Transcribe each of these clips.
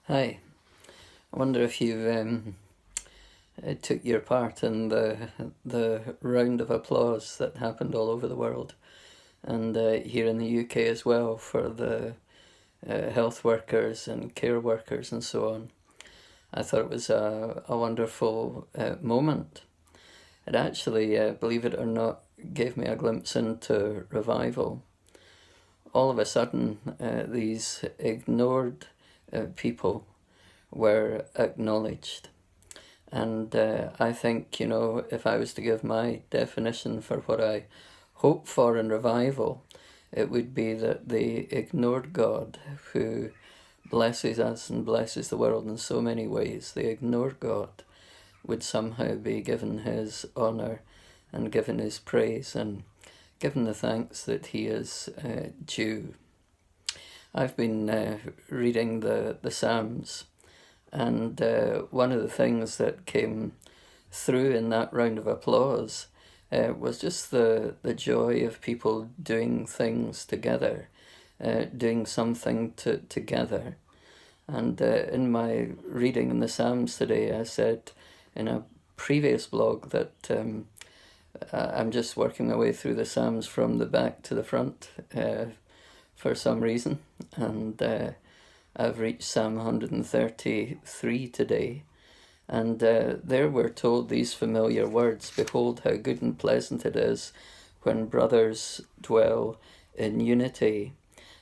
Hi. I wonder if you took your part in the round of applause that happened all over the world, and here in the UK as well, for the health workers and care workers and so on. I thought it was a wonderful moment. It actually, believe it or not, gave me a glimpse into revival. All of a sudden, these ignored people were acknowledged. And I think, if I was to give my definition for what I hope for in revival, it would be that the ignored God who blesses us and blesses the world in so many ways, the ignored God would somehow be given his honour and given his praise and given the thanks that he is due. I've been reading the Psalms, and one of the things that came through in that round of applause was just the joy of people doing things together, doing something together. And in my reading in the Psalms today, I said in a previous blog that I'm just working my way through the Psalms from the back to the front for some reason. And I've reached Psalm 133 today. And there we're told these familiar words: "Behold, how good and pleasant it is when brothers dwell in unity."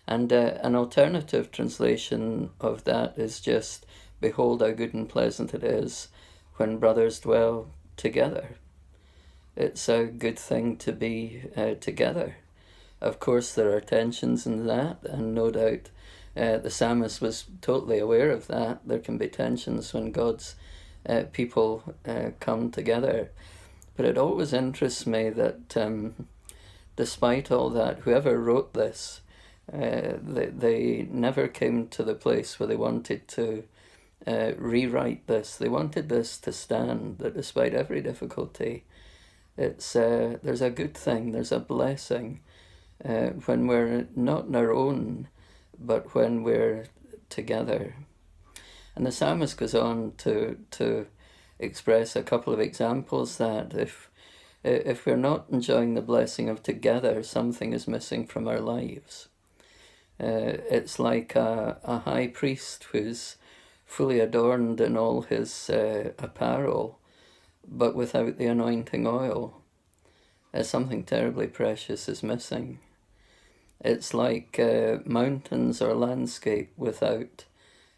And an alternative translation of that is just, "Behold, how good and pleasant it is when brothers dwell together." It's a good thing to be together. Of course, there are tensions in that, and no doubt the psalmist was totally aware of that. There can be tensions when God's people come together. But it always interests me that despite all that, whoever wrote this, they never came to the place where they wanted to rewrite this. They wanted this to stand, that despite every difficulty, there's a good thing, there's a blessing when we're not on our own, but when we're together. And the psalmist goes on to express a couple of examples that if we're not enjoying the blessing of together, something is missing from our lives. It's like a high priest who's fully adorned in all his apparel, but without the anointing oil. Something terribly precious is missing. It's like mountains or landscape without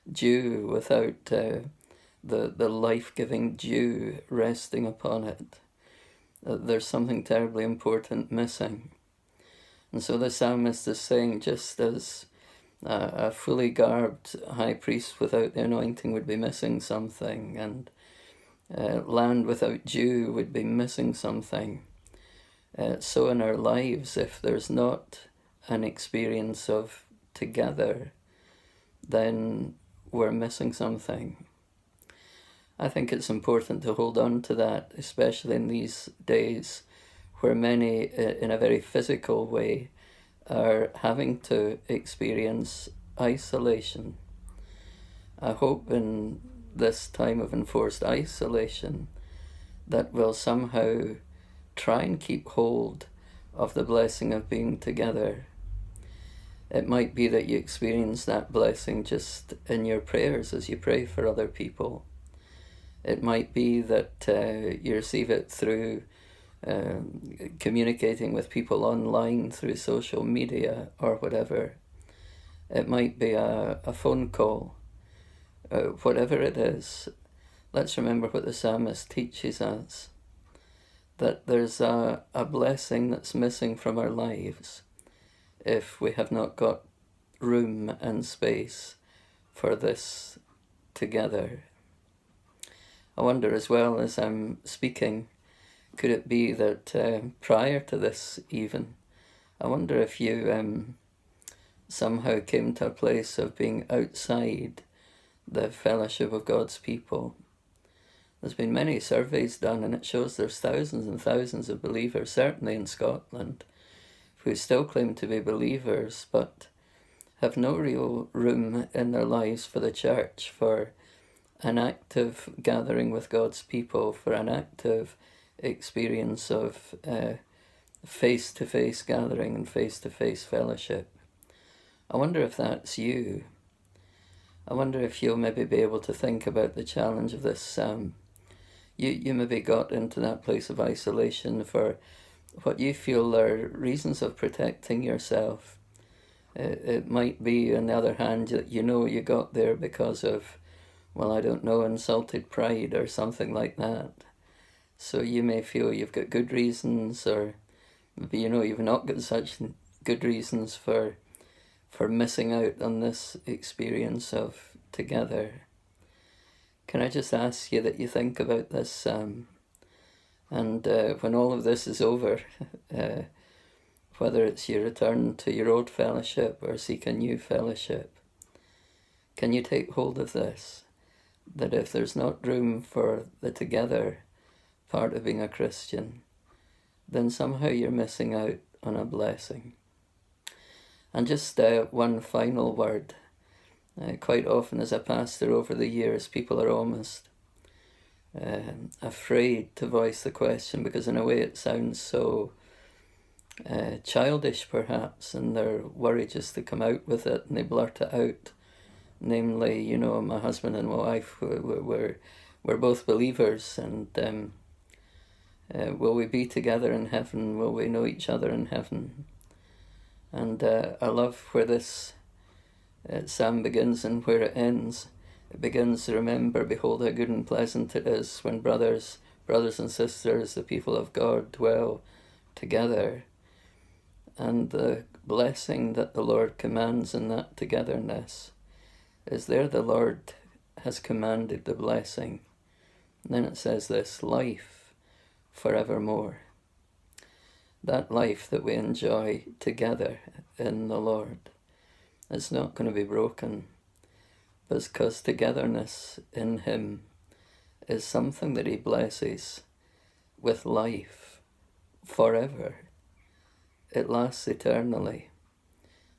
dew, without the life-giving dew resting upon it. There's something terribly important missing. And so the psalmist is saying, just as a fully garbed high priest without the anointing would be missing something, and land without dew would be missing something, so in our lives, if there's not an experience of together, then we're missing something. I think it's important to hold on to that, especially in these days where many, in a very physical way, are having to experience isolation. I hope in this time of enforced isolation that we'll somehow try and keep hold of the blessing of being together. It might be that you experience that blessing just in your prayers as you pray for other people. It might be that you receive it through communicating with people online through social media or whatever. It might be a phone call. Whatever it is, let's remember what the psalmist teaches us, that there's a blessing that's missing from our lives if we have not got room and space for this together. I wonder as well, as I'm speaking, could it be that prior to this even, I wonder if you somehow came to a place of being outside the fellowship of God's people. There's been many surveys done, and it shows there's thousands and thousands of believers, certainly in Scotland, who still claim to be believers, but have no real room in their lives for the church, for an active gathering with God's people, for an active experience of face-to-face gathering and face-to-face fellowship. I wonder if that's you. I wonder if you'll maybe be able to think about the challenge of this psalm. You maybe got into that place of isolation for what you feel are reasons of protecting yourself. It might be, on the other hand, that you know you got there because of, well, I don't know, insulted pride or something like that. So you may feel you've got good reasons, or maybe you know you've not got such good reasons for missing out on this experience of together. Can I just ask you that you think about this psalm, and when all of this is over, whether it's your return to your old fellowship or seek a new fellowship, can you take hold of this? That if there's not room for the together part of being a Christian, then somehow you're missing out on a blessing. And just one final word. Quite often as a pastor over the years, people are almost afraid to voice the question, because in a way it sounds so childish perhaps, and they're worried just to come out with it, and they blurt it out. Namely, you know, my husband and my wife, we're both believers, and will we be together in heaven? Will we know each other in heaven? And I love where this psalm begins and where it ends. It begins, remember, behold how good and pleasant it is when brothers and sisters, the people of God, dwell together. And the blessing that the Lord commands in that togetherness is there the Lord has commanded the blessing. And then it says this, life forevermore. That life that we enjoy together in the Lord is not going to be broken, because togetherness in Him is something that He blesses with life forever. It lasts eternally.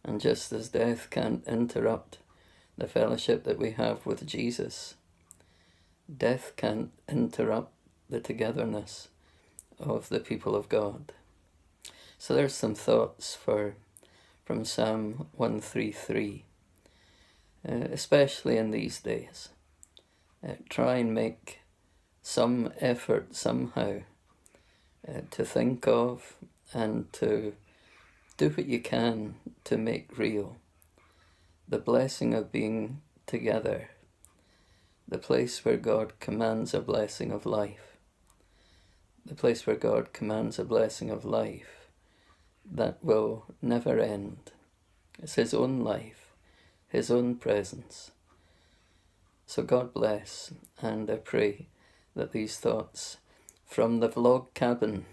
And just as death can't interrupt the fellowship that we have with Jesus, death can't interrupt the togetherness of the people of God. So there's some thoughts from Psalm 133, especially in these days. Try and make some effort somehow to think of and to do what you can to make real the blessing of being together, the place where God commands a blessing of life, the place where God commands a blessing of life that will never end. It's His own life, His own presence. So God bless, and I pray that these thoughts from the vlog cabin,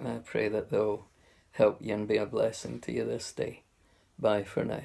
I pray that they'll help you and be a blessing to you this day. Bye for now.